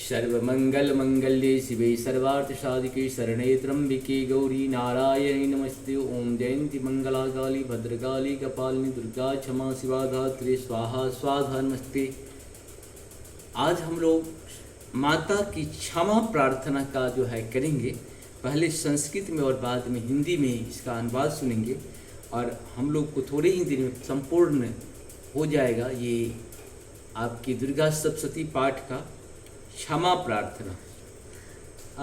सर्वमंगलमंगल्ये शिवे सर्वार्थसाधिके शरणे त्र्यंबिके गौरी नारायणी नमस्ते। ओम जयंती मंगला काली भद्रकाली कपालिनी दुर्गा क्षमा शिवा धात्री स्वाहा स्वाधा नमस्ते। आज हम लोग माता की क्षमा प्रार्थना का जो है करेंगे। पहले संस्कृत में और बाद में हिंदी में इसका अनुवाद सुनेंगे और हम लोग को थोड़े ही दिन में संपूर्ण हो जाएगा ये आपकी दुर्गा सप्तशती पाठ का क्षमा प्रार्थना।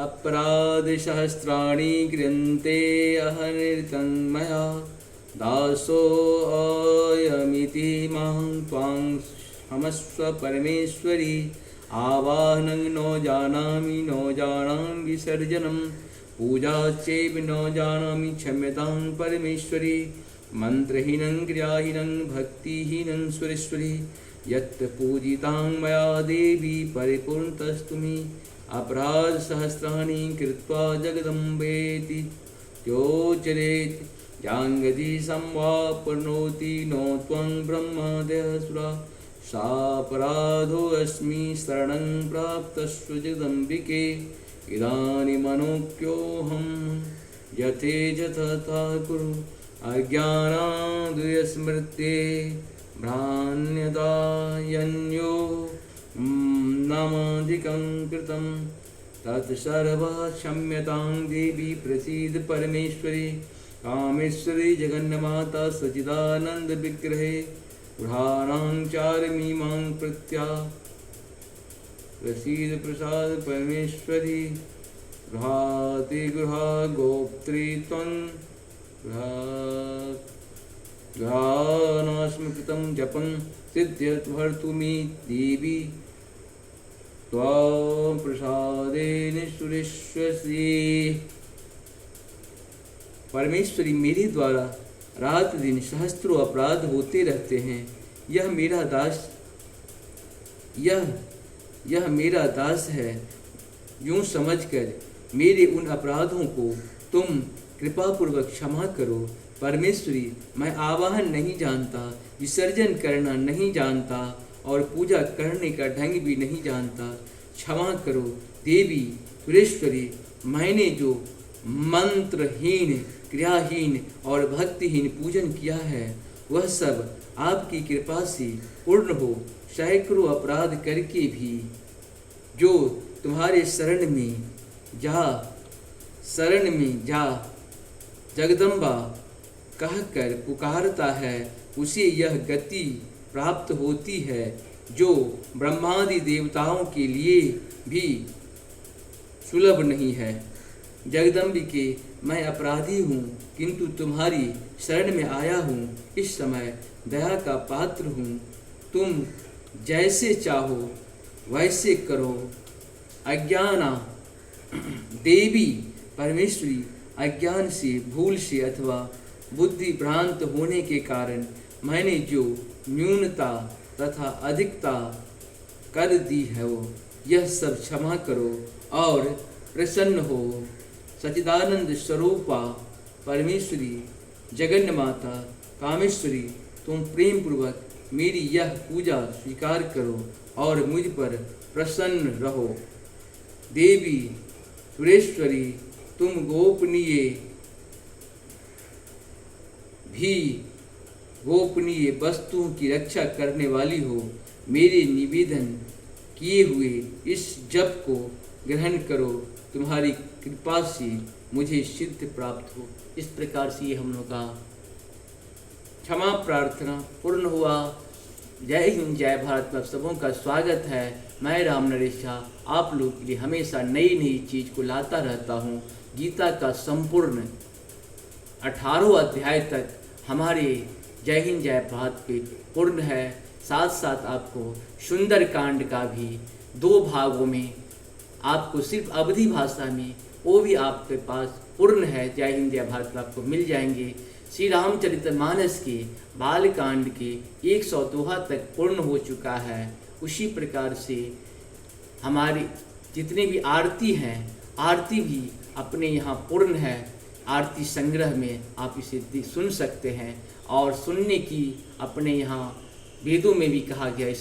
अपराध सहस्राणि क्रियन्ते अहनिर्तं मया दासो अयमिति मां त्वां क्षमस्व परमेश्वरी। आवाहनं न जानामि विसर्जनं पूजा चैव न जानामि क्षम्यतां परमेश्वरी। मंत्रहीनं क्रियाहीनं भक्तिहीनं सुरेश्वरी। यत् पूजितां मया देवी परिपूर्णतस्तु मे। अपराध सहस्राणि कृत्वा जगदम्बेति त्योचरेत् जाङ्गति संवाप्नोति नो त्वं ब्रह्मादयसुरा। सापराधोऽस्मि शरणं प्राप्तस्व जगदम्बिके। इदानीमनोक्योऽहं यथेजतथा कुरु। अज्ञानादुयस्मृते भ्रान्यदायन्यो नामाधिकं कृतं तत्सर्वं क्षम्यतां देवी प्रसीद परमेश्वरी। कामेश्वरी जगन्माता सच्चिदानंद विग्रहे गृहाणां चारमी मां प्रत्या प्रसीद प्रसाद परमेश्वरी। गृहाति गृहा गोप्त्री त्वं गृहाणास्मकृतं जपं सिद्ध्यर्थं मे देवी त्वां प्रसादेन सुरेश्वरी। परमेश्वरी मेरे द्वारा रात दिन सहस्त्रों अपराध होते रहते हैं। यह मेरा दास है। यूं समझकर मेरे उन अपराधों को तुम कृपापूर्वक क्षमा करो। परमेश्वरी मैं आवाहन नहीं जानता, विसर्जन करना नहीं जानता और पूजा करने का ढंग भी नहीं जानता। क्षमा करो देवी सुरेश्वरी। मैंने जो मंत्रहीन क्रियाहीन और भक्तिहीन पूजन किया है वह सब आपकी कृपा से पूर्ण हो। सैकड़ों अपराध करके भी जो तुम्हारे शरण में जा जगदम्बा कहकर पुकारता है उसे यह गति प्राप्त होती है जो ब्रह्मादि देवताओं के लिए भी सुलभ नहीं है। जगदम्बिके मैं अपराधी हूँ किंतु तुम्हारी शरण में आया हूँ। इस समय दया का पात्र हूँ। तुम जैसे चाहो वैसे करो। अज्ञाना देवी परमेश्वरी अज्ञान से भूल से अथवा बुद्धि भ्रांत होने के कारण मैंने जो न्यूनता तथा अधिकता कर दी है वो यह सब क्षमा करो और प्रसन्न हो। सच्चिदानंद स्वरूपा परमेश्वरी जगन्माता कामेश्वरी तुम प्रेम पूर्वक मेरी यह पूजा स्वीकार करो और मुझ पर प्रसन्न रहो। देवी सुरेश्वरी तुम गोपनीय वस्तुओं की रक्षा करने वाली हो। मेरे निवेदन किए हुए इस जप को ग्रहण करो। तुम्हारी कृपा से मुझे सिद्ध प्राप्त हो। इस प्रकार से ये हम लोग का क्षमा प्रार्थना पूर्ण हुआ। जय हिंद जय भारत में सबों का स्वागत है। मैं राम नरेश झा आप लोग के लिए हमेशा नई नई चीज़ को लाता रहता हूँ। गीता का संपूर्ण 18 अध्याय तक हमारे जय हिंद जय भारत पे पूर्ण है। साथ साथ आपको सुंदर कांड का भी 2 भागों में आपको सिर्फ अवधी भाषा में वो भी आपके पास पूर्ण है। जय हिंद जय भारत में आपको मिल जाएंगे। श्री रामचरितमानस के बालकांड के 102 तक पूर्ण हो चुका है। उसी प्रकार से हमारी जितने भी आरती हैं आरती भी अपने यहाँ पूर्ण है। आरती संग्रह में आप इसे सुन सकते हैं और सुनने की अपने यहाँ वेदों में भी कहा गया है।